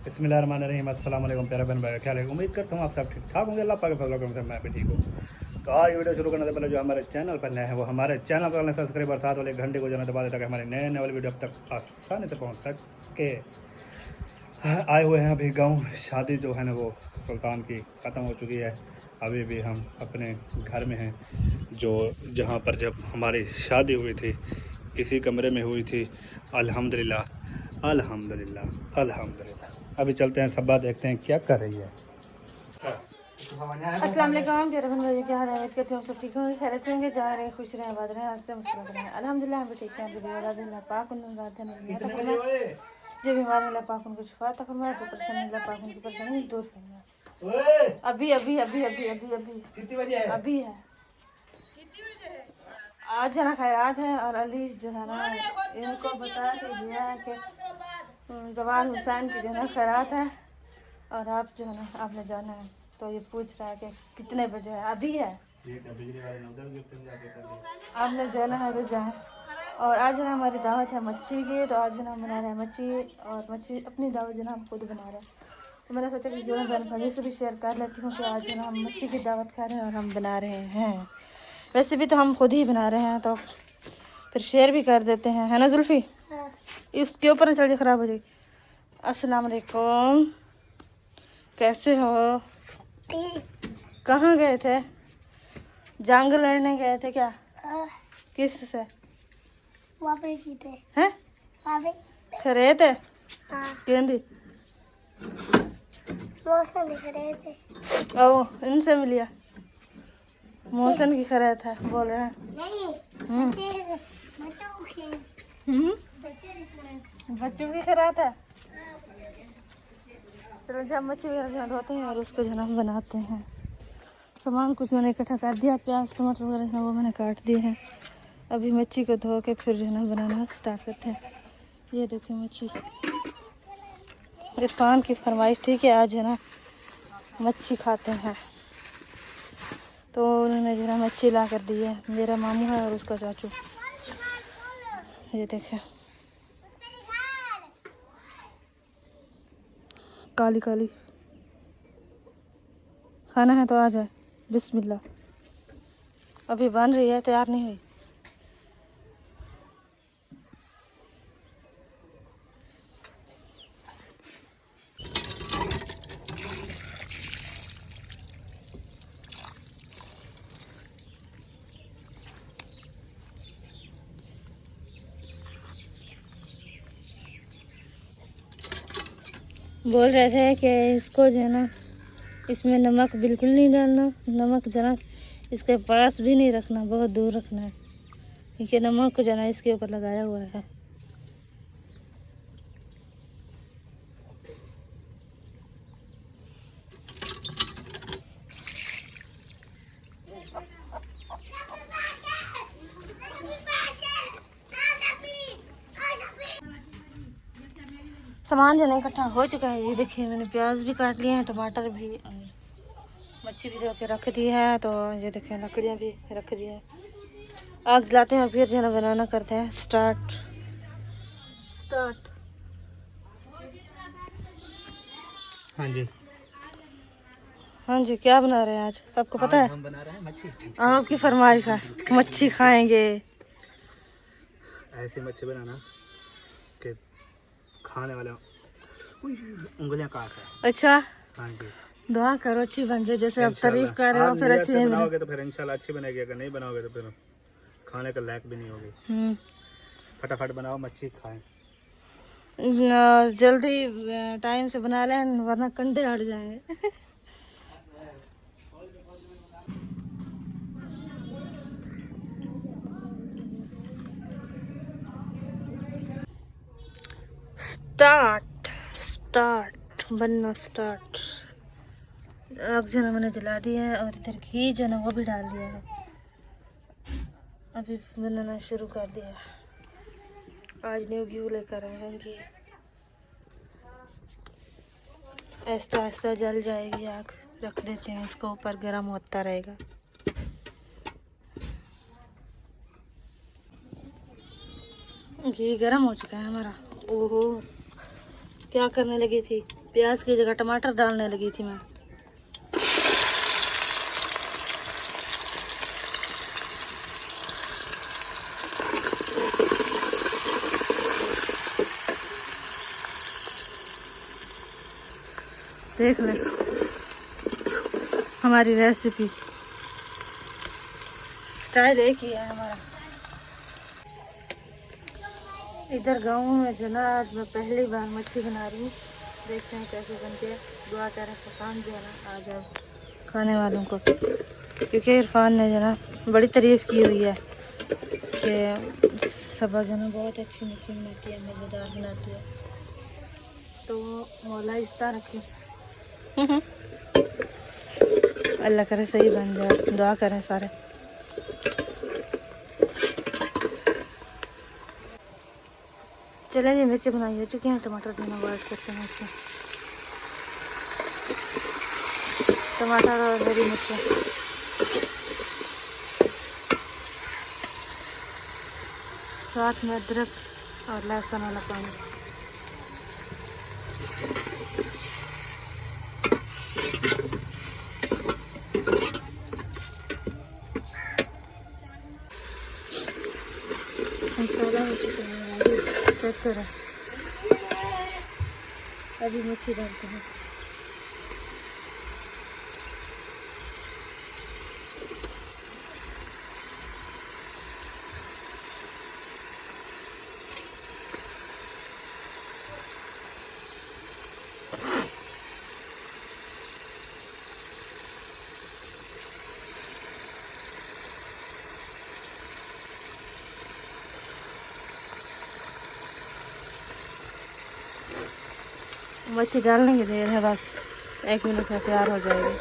बिस्मिल्लाहिर्रहमानिर्रहीम। अस्सलाम वालेकुम प्यारे बहन भाई, क्या हाल? उम्मीद करता हूँ आप सब ठीक ठाक होंगे। अल्लाह पाक के फजल करम से मैं भी ठीक हूँ। तो आज वीडियो शुरू करने से पहले जो हमारे चैनल पर नए हैं वो हमारे चैनल को सब्सक्राइब और साथ वाले घंटे को जाना दबा देता कि हमारे नए वाली वीडियो अब तक आसानी से पहुँच सके। आए हुए हैं अभी गाँव। शादी जो है ना वो सुल्तान की ख़त्म हो चुकी है। अभी भी हम अपने घर में हैं, जो जहाँ पर जब हमारी शादी हुई थी इसी कमरे में हुई थी। अल्हम्दुलिल्लाह अल्हम्दुलिल्लाह अल्हम्दुलिल्लाह। अभी चलते हैं, सब्बा देखते हैं क्या कर रही है। अस्सलाम वालेकुम प्यारे बहन भाई, क्या हाल है? उम्मीद करती हूँ सब ठीक होंगे, खैरियत से होंगे, जा रहे हैं, खुश रहें, आबाद रहें, हंसते मुस्कुराते रहें। अल्हम्दुलिल्लाह हम भी ठीक हैं। अल्लाह पाक जो बीमार अल्लाह पाक उनको शिफा अता फरमाए, तो परेशानी अल्लाह पाक उनकी परेशानी दूर फरमाए। अभी अभी अभी अभी अभी अभी कितनी बजे है? अभी है, आज है ना खैरात है। और अली जो है ना इनको बता के दिया है कि जवान हुसैन की जो है ना खैरात है और आप जो है ना आपने जाना है। तो ये पूछ रहा है कि कितने बजे है? अभी है, आपने जाना है तो जाए। और आज ना हमारी दावत है मच्छी की, तो आज ना हम बना रहे हैं मच्छी। और मच्छी अपनी दावत जो ना हम खुद बना रहे हैं। तो मैंने सोचा कि जो ना बहन भाई से भी शेयर कर लेती हूँ कि आज जो ना हम मच्छी की दावत खा रहे हैं और हम बना रहे हैं। वैसे भी तो हम खुद ही बना रहे हैं, तो फिर शेयर भी कर देते हैं, है ना जुल्फी? हाँ। इसके ऊपर ना चढ़ी, ख़राब हो जाएगी। अस्सलाम वालेकुम, कैसे हो? कहाँ गए थे? जंग लड़ने गए थे क्या? किस से? हैं? खरे थे? गेंदी ओ इनसे मिलिया, मौसम की खैर था बोल रहे हैं। बच्चों की खैर था। चलो जब मच्छी वगैरह धोते हैं और उसको जो हम बनाते हैं। सामान कुछ मैंने इकट्ठा कर दिया, प्याज टमाटर वगैरह वो मैंने काट दिए हैं। अभी मच्छी को धो के फिर जो है ना बनाना स्टार्ट करते हैं। ये देखिए मच्छी, इरफान की फरमाइश थी कि आज है ना मच्छी खाते हैं, तो उन्होंने जो है मच्छी ला कर दी है। मेरा मामू है और उसका चाचू। ये देखें काली काली। खाना है तो आ जाए। बिस्मिल्लाह। अभी बन रही है, तैयार नहीं हुई। बोल रहे थे कि इसको जो है ना इसमें नमक बिल्कुल नहीं डालना, नमक जना इसके पास भी नहीं रखना, बहुत दूर रखना है, क्योंकि नमक को जना इसके ऊपर लगाया हुआ है। सामान जो है इकट्ठा हो चुका है। ये देखिए मैंने प्याज भी काट लिए हैं, टमाटर भी, और मच्छी भी धो के रख दी है। तो ये देखिए लकड़ियाँ भी रख दी है। आग जलाते हैं और फिर जो है ना बनाना करते हैं स्टार्ट। हाँ जी, हाँ जी, क्या बना रहे हैं आज आपको पता है? हम बना रहे हैं मच्छी। आपकी फरमाइश है, मच्छी खाएंगे। ऐसी मच्छी बनाना कि खाने वाले उंगलियां काट रहे। अच्छा, हाँ जी, दुआ करो अच्छी बन जाए। जैसे आप तारीफ कर रहे हो फिर अच्छी नहीं बनाओगे तो फिर इंशाल्लाह अच्छी बनेगी, अगर नहीं बनाओगे तो फिर खाने का लायक भी नहीं होगी। फटाफट बनाओ मच्छी खाएं। जल्दी टाइम से बना लें वरना कंधे हट जाएंगे। स्टार्ट स्टार्ट बनना स्टार्ट। आग जो है मैंने जला दिया है और इधर घी जो है ना वो भी डाल दिया है। अभी बनाना शुरू कर दिया है। आज न्यू घी लेकर आए हैं घी। ऐसा ऐसा जल जाएगी आग, रख देते हैं इसको ऊपर, गर्म होता रहेगा। घी गर्म हो चुका है हमारा। ओहो क्या करने लगी थी। प्याज की जगह टमाटर डालने लगी थी मैं। देख ले हमारी रेसिपी, स्टाइल एक ही है हमारा। इधर गाँव में जो ना आज मैं पहली बार मच्छी बना रही हूँ, देखते हैं कैसे बनती है। दुआ करें पसंद जो है ना आ जाए खाने वालों को, क्योंकि इरफान ने जो ना बड़ी तारीफ़ की हुई है कि सबा जो ना बहुत अच्छी मच्छी बनाती है, मज़ेदार बनाती है। तो मौला इस तरह रखे, अल्लाह करे सही बन जाए, दुआ करें सारे। चलें जी, मिर्ची बनाई हो चुकी हैं, टमाटर देना ऐड करते हैं इसमें, टमाटर और हरी मिर्ची। साथ में अदरक और लहसुन वाला पानी। मसाला हो चुका है, चेक करें। अभी मच्छी डालते हैं। मच्छी डालने की देर है, बस 1 मिनट में तैयार हो जाएगी।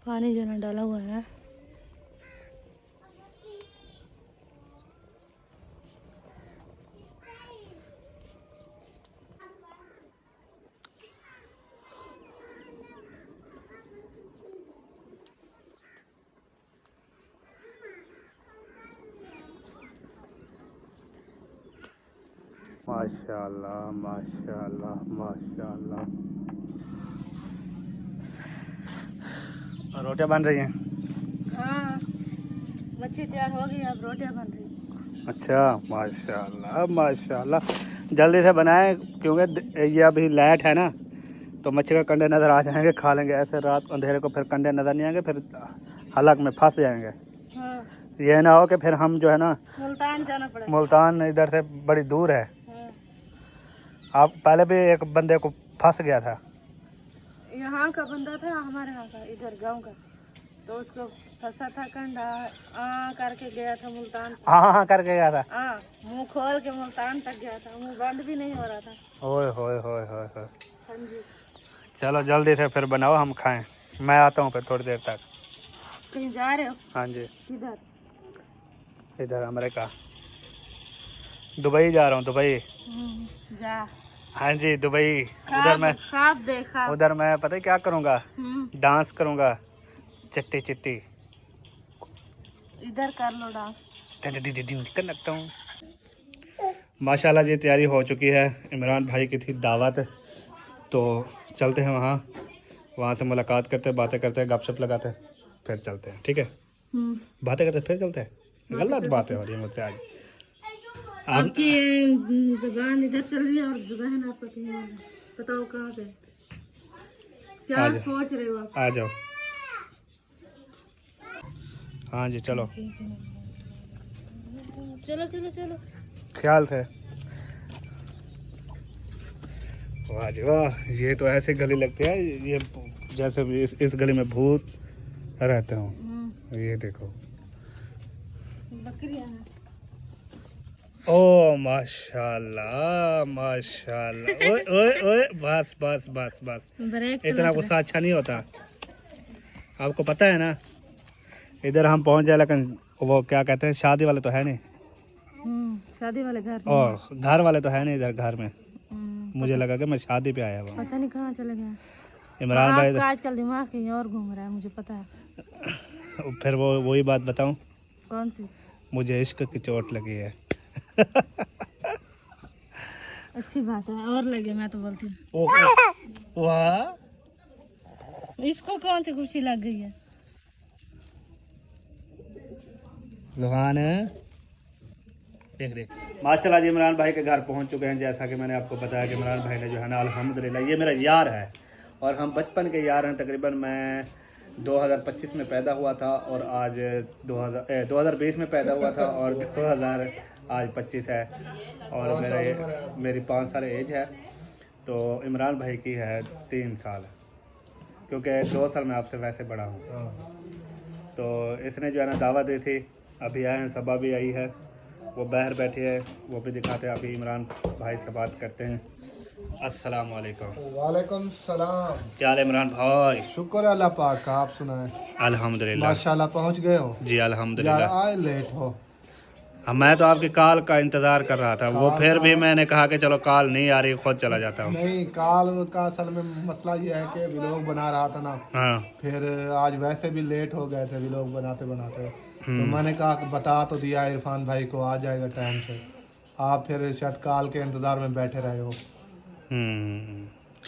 पानी जो ना डाला हुआ है, माशाल्लाह माशाल्लाह माशाल्लाह। और रोटियां बन रही हैं? हाँ, मच्छी तैयार हो गई, अब रोटियां बन रही। अच्छा, माशाल्लाह माशाल्लाह। जल्दी से बनाएं क्योंकि ये अभी लाइट है ना, तो मच्छी का कंडे नज़र आ जाएंगे, खा लेंगे। ऐसे रात अंधेरे को फिर कंडे नज़र नहीं आएंगे, फिर हलक में फंस जाएंगे। हाँ, ये ना हो कि फिर हम जो है ना मुल्तान जाना पड़ेगा। मुल्तान इधर से बड़ी दूर है। हाँ। आप पहले भी एक बंदे को फंस गया था, यहाँ का बंदा था, हमारे यहाँ का, इधर गांव का, तो उसको फंसा था कंडा, करके गया था मुल्तान। हाँ करके गया था, मुंह खोल के मुल्तान तक गया था, मुंह बंद भी नहीं हो रहा था। ओए होए होए होए होए। हाँ जी। चलो जल्दी से फिर बनाओ, हम खाएं। मैं आता हूँ फिर थोड़ी देर तक। कहीं जा रहे हो? हाँ जी, किधर? इधर अमेरिका, दुबई जा रहा हूँ, दुबई। जा। हाँ जी, दुबई। उधर मैं ख्वाब देखा। उधर मैं पता है क्या करूँगा, डांस करूँगा, चिट्टी चिट्टी। इधर कर लो डांस। कर लगता हूँ। माशाल्लाह जी, तैयारी हो चुकी है। इमरान भाई की थी दावत, तो चलते हैं वहाँ से मुलाकात करते, बातें करते, गपशप लगाते, फिर चलते हैं। ठीक है, बातें करते फिर चलते हैं। गलत बातें हो रही है मुझसे आज। आपकी जुबान इधर चल रही है और जुबान आपका कहीं और है। बताओ कहाँ पे, क्या सोच रहे हो आप? आ जाओ। हाँ जी, चलो चलो चलो चलो, ख्याल से। वाह जी वाह, ये तो ऐसे गली लगती है ये, जैसे इस गली में भूत रहते हो। ये देखो, बकरियां हैं। ओ माशाल्लाह माशाल्लाह। ओए ओए ओए, बस बस बस बस, इतना गुस्सा अच्छा नहीं होता। आपको पता है ना, इधर हम पहुंच जाए, लेकिन वो क्या कहते हैं, शादी वाले तो है नहीं, शादी वाले घर और घर वाले तो है नहीं इधर घर में। मुझे लगा कि मैं शादी पे आया हुआ। पता नहीं कहाँ चले गए इमरान भाई आपका आजकल दिमाग कहीं और घूम रहा है, मुझे पता है। फिर वो वही बात बताऊं, कौन सी? मुझे इश्क की चोट लगी है। अच्छी बात है, और लगे मैं तो बोलती हूँ। वाह, इसको कौन सी खुशी लग गई है? लुहान देख देख। माशाल्लाह जी इमरान भाई के घर पहुंच चुके हैं। जैसा कि मैंने आपको बताया कि इमरान भाई ने जो है ना अल्हम्दुलिल्लाह, ये मेरा यार है और हम बचपन के यार हैं। तकरीबन मैं 2025 में पैदा हुआ था और आज 2020 में पैदा हुआ था और 2025 है और मेरी 5 साल एज है। तो इमरान भाई की है 3 साल, क्योंकि 2 साल मैं आपसे वैसे बड़ा हूँ। तो इसने जो है ना दावत दी थी, अभी आए हैं, सबा भी आई है, वो बाहर बैठी है, वो भी दिखाते हैं। अभी इमरान भाई से बात करते हैं। अस्सलाम वालेकुम। वालेकुम सलाम। क्या हाल है इमरान भाई? शुक्र अल्लाह पाक का, आप सुनाएं? अल्हम्दुलिल्लाह माशाल्लाह पहुंच गए हो जी, यार, अल्हम्दुलिल्लाह। आए लेट हो। मैं तो आपकी कॉल का इंतज़ार कर रहा था, वो फिर भी मैंने कहा कि चलो कॉल नहीं आ रही, खुद चला जाता हूँ। नहीं, काल का असल में मसला ये है कि व्लॉग बना रहा था ना, हाँ, फिर आज वैसे भी लेट हो गए थे व्लॉग बनाते बनाते। तो मैंने कहा कि बता तो दिया इरफान भाई को आ जाएगा टाइम से, आप फिर शायद काल के इंतज़ार में बैठे रहे हो।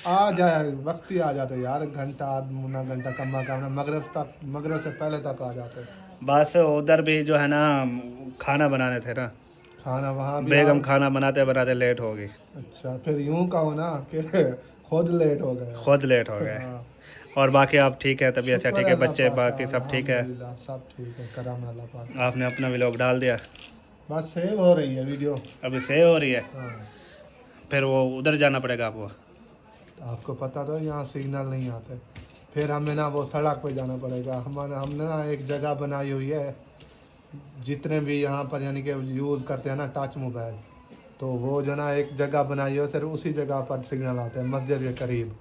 आ जाए वक्त ही आ जाते यार, घंटा आधा घंटा कम कम मगरब से पहले तक आ जाते। बस उधर भी जो है ना खाना बनाने थे ना, खाना वहाँ भी बेगम खाना बनाते बनाते लेट हो गई। अच्छा, फिर यूं कहो ना कि खुद लेट हो गए। खुद लेट हो गए। हाँ। और बाकी आप ठीक है, तबीयत से ठीक है, बच्चे बाकी सब ठीक है? अल्हम्दुलिल्लाह, सब ठीक है, करम अल्लाह पाक। आपने अपना व्लॉग डाल दिया? बस सेव हो रही है वीडियो। अभी सेव हो रही है? हाँ। फिर वो उधर जाना पड़ेगा आपको? आपको पता तो है, यहाँ सिग्नल नहीं आते, फिर हमें ना वो सड़क पे जाना पड़ेगा। हमने ना एक जगह बनाई हुई है, जितने भी यहाँ पर यानी कि यूज़ करते हैं ना टच मोबाइल, तो वो जो ना एक जगह बनाई हो, सिर्फ उसी जगह पर सिग्नल आते हैं मस्जिद के करीब।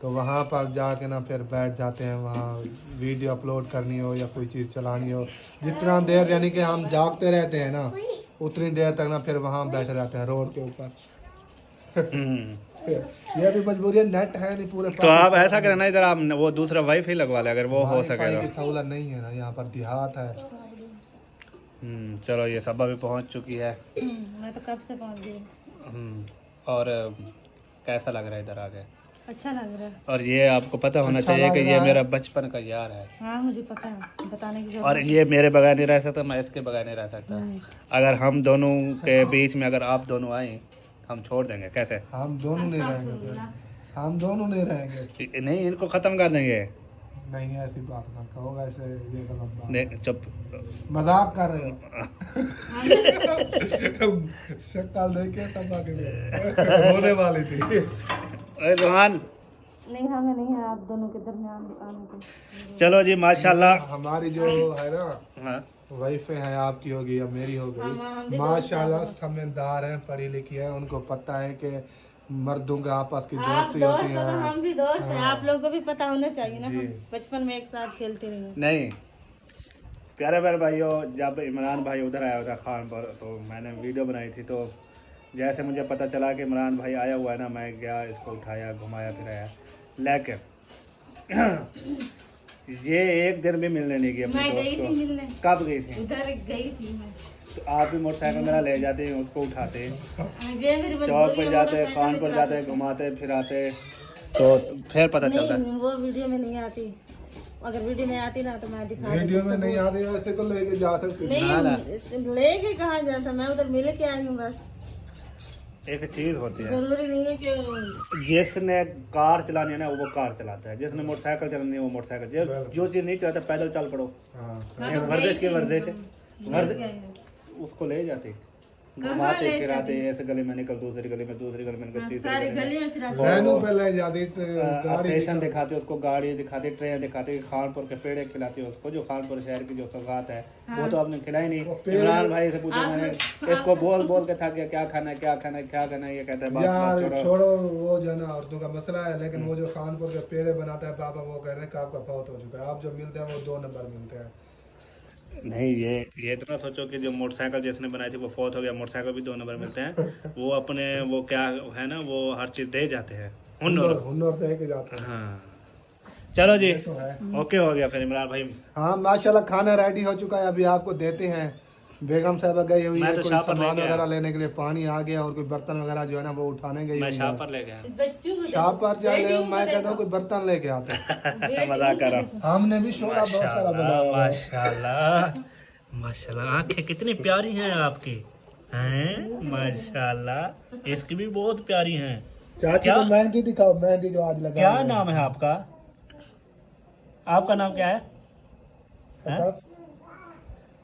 तो वहाँ पर जाके ना फिर बैठ जाते हैं, वहाँ वीडियो अपलोड करनी हो या कोई चीज़ चलानी हो, जितना देर यानी कि हम जागते रहते हैं ना, उतनी देर तक ना फिर वहाँ बैठे रहते हैं रोड के ऊपर। ये भी मजबूरी है, नेट है नहीं पूरे। तो आप ऐसा करें ना, इधर आप वो दूसरा वाईफाई लगवा लें, अगर वो हो सके वाईफाई तो। की सहूलत नहीं है ना, यहाँ पर देहात है। चलो, ये सबा भी पहुंच चुकी है। मैं तो कब से पहुंच गई। और कैसा लग रहा है इधर आके? अच्छा लग रहा है। और ये आपको पता होना अच्छा चाहिए कि लग ये रहा है। मेरा बचपन का यार है। हाँ मुझे पता है, बताने की और जरूरत ये मेरे बगैर नहीं रह सकता, मैं इसके बगैर नहीं रह सकता। अगर हम दोनों के बीच में अगर आप दोनों आए, हम छोड़ देंगे। कैसे? हम दोनों नहीं रहेंगे फिर। हम दोनों नहीं रहेंगे। नहीं, इनको खत्म कर देंगे। नहीं, ऐसी बात ना कहो, वैसे ये गलत बात। नहीं, चुप। मजाक कर रहे हो। शक्ल देखे सब आगे होने वाली थी। अरे रोहन, नहीं, हमें नहीं है आप दोनों के दरमियान आने को। चलो जी माशाल्लाह। हमारी जो है ना हाँ, वाइफ है, आपकी होगी या मेरी हो गई, माशाल्लाह समझदार है, पढ़ी लिखी है, उनको पता है कि मर्दों का आपस की दोस्ती होती है। हम भी दोस्त हैं, आप लोगों को भी पता होना चाहिए ना, जी। हम बचपन में एक साथ खेलते रहे। नहीं प्यारे प्यारे भाइयों, जब इमरान भाई उधर आया था खान पर, तो मैंने वीडियो बनाई थी। तो जैसे मुझे पता चला कि इमरान भाई आया हुआ है ना, मैं गया, इसको उठाया, घुमाया फिराया, लेकिन ये एक दिन भी मिलने नहीं गई अपने मैं गई दोस्त थी मिलने, को। कब गई थी? उधर गई थी मैं। तो आप भी मोटरसाइकिल मेरा ले जाते, उसको उठाते, ये मेरी चौक मजबूरी पर है, जाते, मोटरसाइकिल खान पर चला जाते, घुमाते फिराते, तो फिर पता चलता। नहीं, वो वीडियो में नहीं आती। अगर वीडियो में आती ना तो मैं दिखा देती। वीडियो में नहीं आती, ऐसे तो लेके जा सकते। नहीं, लेके कहाँ जाता, मैं उधर मिल के आई हूँ बस। एक चीज होती है, जरूरी नहीं है कि जिसने कार चलानी है ना वो कार चलाता है, जिसने मोटरसाइकिल चलानी है वो मोटरसाइकिल। जो चीज नहीं चलाता पैदल चल पड़ो। हाँ। एक वर्जिश की वर्जिश है, उसको ले जाते, घुमाते फिराते, ऐसे गली में निकल, दूसरी गली में, दूसरी गली में निकल, तीसरी सारी गली में, गली में फिर बहनों पे ले जाती गाड़ी। स्टेशन दिखाते, उसको गाड़ी दिखाते, ट्रेन दिखाते, खानपुर के पेड़े खिलाते उसको, जो खानपुर शहर की जो सौगात है वो तो आपने खिलाई नहीं। इमरान भाई से पूछा मैंने, इसको बोल बोल के थक गया, क्या खाना है, क्या खाना है, क्या खाना है, ये कहता है यार बस छोड़ो, वो जो है ना औरतों का मसला है, लेकिन वो जो खानपुर के पेड़े बनाता है पापा, वो कह रहे हैं कि आपका फौत हो चुका है, आप जो मिलते हैं वो 2 नंबर मिलते हैं। नहीं, ये इतना सोचो कि जो मोटरसाइकिल जिसने बनाई थी वो फौत हो गया, मोटरसाइकिल भी 2 नंबर मिलते हैं। वो अपने वो क्या है ना, वो हर चीज़ दे जाते हैं, हुनर दे के जाते हैं। हाँ चलो जी, तो है। ओके हो गया फिर इमरान भाई। हाँ माशाल्लाह खाना रेडी हो चुका है, अभी आपको देते हैं। बेगम साहब गई हुई मैं है तो कोई शापर सामान लेके आया। वगैरह लेने के लिए, पानी आ गया और कोई बर्तन वगैरह जो है ना वो उठाने गई मैं हुई है। शापर ले गया। शॉप पर चले, मैं कहता हूँ कोई बर्तन लेके आते हैं। मजाक कर रहा हूँ। हमने भी शोला बहुत सारा बनाया हुआ है। माशाल्लाह माशाल्लाह, आंखें कितनी प्यारी हैं आपकी, हैं माशाल्लाह, इसकी भी बहुत प्यारी हैं। चाची क्या? को मेहंदी दिखाओ, मेहंदी जो आज लगा क्या हुआ है। नाम है आपका? आपका नाम क्या है? सदफ,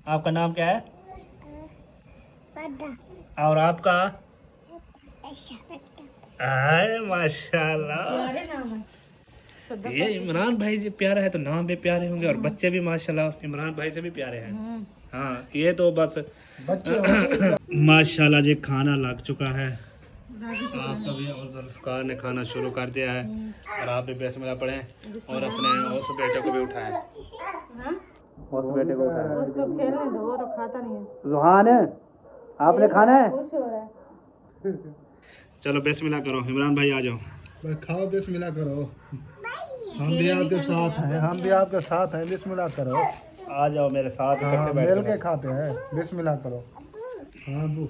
आपका नाम क्या है? और आपका? आए माशाल्लाह, ये इमरान भाई जी प्यारा है तो नाम भी प्यारे होंगे, और बच्चे भी माशाल्लाह इमरान भाई से भी प्यारे हैं। हाँ ये तो बस बच्चे माशाल्लाह जी खाना लग चुका है। आपका भी और जुल्फकार ने खाना शुरू कर दिया है, और आप भी बिस्मिल्लाह पढ़ें और अपने उस बेटे को भी उठाएं। उस बेटे को उठाएं। उसको खेलने दो, वो तो खाता नहीं है। रुहान आपने खाना है? खुश हो रहा है। चलो बिस्मिल्लाह करो, इमरान भाई आ जाओ। भाई खाओ, बिस्मिल्लाह करो। हम भी आपके साथ हैं, हम भी आपके साथ हैं, बिस्मिल्लाह करो। आ जाओ मेरे साथ, हाँ इकट्ठे बैठ मिल के के खाते हैं, बिस्मिल्लाह करो। हाँ अबू